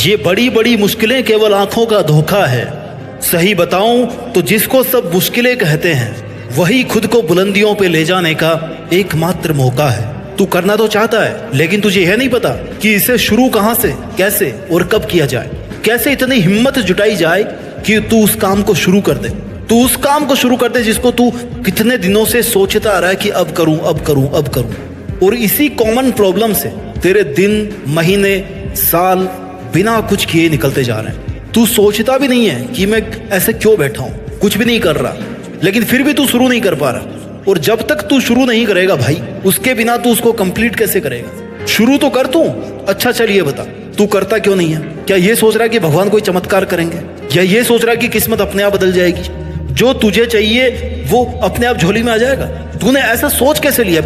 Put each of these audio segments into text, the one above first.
ये बड़ी बड़ी मुश्किलें केवल आंखों का धोखा है। सही बताऊं तो जिसको सब मुश्किलें कहते हैं वही खुद को बुलंदियों पे ले जाने का एकमात्र मौका है। तू करना तो चाहता है, लेकिन तुझे यह नहीं पता कि इसे शुरू कहां से, कैसे और कब किया जाए। कैसे इतनी हिम्मत जुटाई जाए कि तू उस काम को शुरू कर दे। तू उस काम को शुरू कर दे जिसको तू कितने दिनों से सोचता आ रहा है कि अब करूं अब करूं अब करूं। और इसी कॉमन प्रॉब्लम से तेरे दिन, महीने, साल बिना कुछ किए निकलते जा रहे हैं। तू सोचता भी नहीं है कि मैं ऐसे क्यों बैठा हूं, कुछ भी नहीं कर रहा, लेकिन फिर भी तू शुरू नहीं कर पा रहा। और जब तक तू शुरू नहीं करेगा भाई, उसके बिना तू उसको कंप्लीट कैसे करेगा। शुरू तो कर तू। अच्छा चलिए बता, तू करता क्यों नहीं है? क्या ये सोच रहा है कि भगवान कोई चमत्कार करेंगे, या ये सोच रहा है कि किस्मत अपने आप बदल जाएगी, जो तुझे चाहिए वो अपने आप झोली में आ जाएगा? तूने ऐसा सोच कैसे लिया?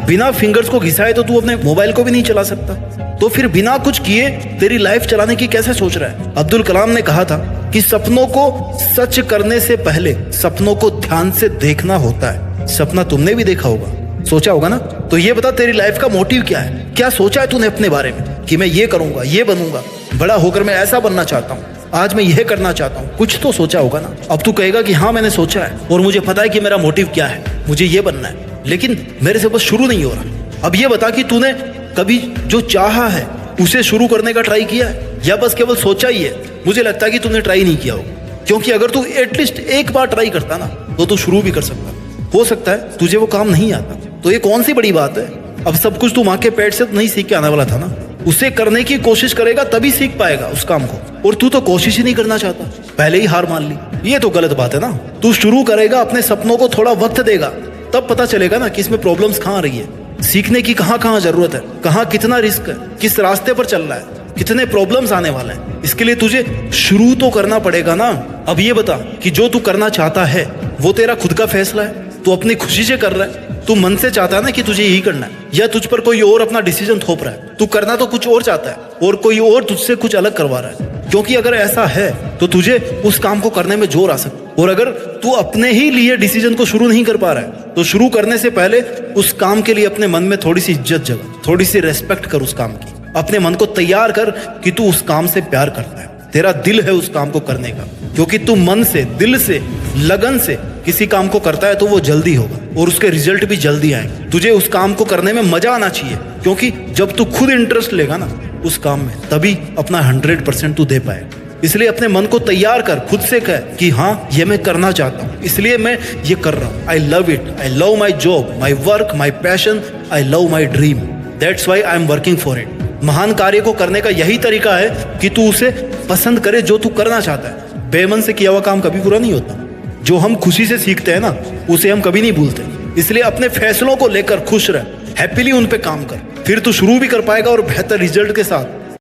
बिना फिंगर्स को घिसाए तो तू अपने मोबाइल को भी नहीं चला सकता, तो फिर बिना कुछ किए तेरी लाइफ चलाने की कैसे सोच रहा है? अब्दुल कलाम ने कहा था कि सपनों को सच करने से पहले सपनों को ध्यान से देखना होता है। सपना तुमने भी देखा होगा, सोचा होगा ना? तो ये बता, तेरी लाइफ का मोटिव क्या है? क्या सोचा है तूने अपने बारे में कि मैं ये करूंगा, ये बनूंगा, बड़ा होकर मैं ऐसा बनना चाहता हूँ, आज मैं यह करना चाहता हूँ? कुछ तो सोचा होगा ना। अब तू कहेगा कि हाँ मैंने सोचा है और मुझे पता है कि मेरा मोटिव क्या है, मुझे ये बनना है, लेकिन मेरे से बस शुरू नहीं हो रहा। अब ये बता कि तूने कभी जो चाहा है उसे शुरू करने का ट्राई किया है, या बस केवल सोचा ही है? मुझे लगता है कि तूने ट्राई नहीं किया होगा, क्योंकि अगर तू एटलीस्ट एक बार ट्राई करता ना तो तू शुरू भी कर सकता। हो सकता है तुझे वो काम नहीं आता, तो ये कौन सी बड़ी बात है? अब सब कुछ तू माँ के पेट से तो नहीं सीख के आने वाला था ना। उसे करने की कोशिश करेगा तभी सीख पाएगा उस काम को, और तू तो कोशिश ही नहीं करना चाहता, पहले ही हार मान ली। ये तो गलत बात है ना। तू शुरू करेगा, अपने सपनों को थोड़ा वक्त देगा, तब पता चलेगा ना कि इसमें प्रॉब्लम्स कहाँ आ रही है, सीखने की कहाँ जरूरत है, कहाँ कितना रिस्क है, किस रास्ते पर चल रहा है, कितने प्रॉब्लम्स आने वाले हैं। इसके लिए तुझे शुरू तो करना पड़ेगा ना। अब ये बता कि जो तू करना चाहता है वो तेरा खुद का फैसला है, तू अपनी खुशी से कर रहा है, तू मन से चाहता है ना कि तुझे यही करना है, या तुझ पर कोई और अपना डिसीजन थोप रहा है? तू करना तो कुछ और चाहता है और कोई और तुझसे कुछ अलग करवा रहा है। क्योंकि अगर ऐसा है तो तुझे उस काम को करने में जोर आ सकता। और अगर तू अपने ही लिए डिसीजन को शुरू नहीं कर पा रहा है तो शुरू करने से पहले उस काम के लिए अपने मन में थोड़ी सी इज्जत जगा, थोड़ी सी रेस्पेक्ट कर उस काम की। अपने मन को तैयार कर कि तू उस काम से प्यार करता है, तेरा दिल है उस काम को करने का। क्योंकि तू मन से, दिल से, लगन से किसी काम को करता है तो वो जल्दी होगा और उसके रिजल्ट भी जल्दी आएंगे। तुझे उस काम को करने में मजा आना चाहिए, क्योंकि जब तू खुद इंटरेस्ट लेगा ना उस काम में, तभी अपना 100% तू दे पाएगा। इसलिए अपने मन को तैयार कर, खुद से कह कि हाँ ये मैं करना चाहता हूँ, इसलिए मैं ये कर रहा हूँ। I love it, I love my job, my work, my passion, I love my dream, that's why I am working for it. महान कार्य को करने का यही तरीका है कि तू उसे पसंद करे जो तू करना चाहता है। बेमन से किया हुआ काम कभी पूरा नहीं होता। जो हम खुशी से सीखते हैं ना, उसे हम कभी नहीं भूलते। इसलिए अपने फैसलों को लेकर खुश रह, हैप्पीली उन पे काम कर, फिर तू शुरू भी कर पाएगा और बेहतर रिजल्ट के साथ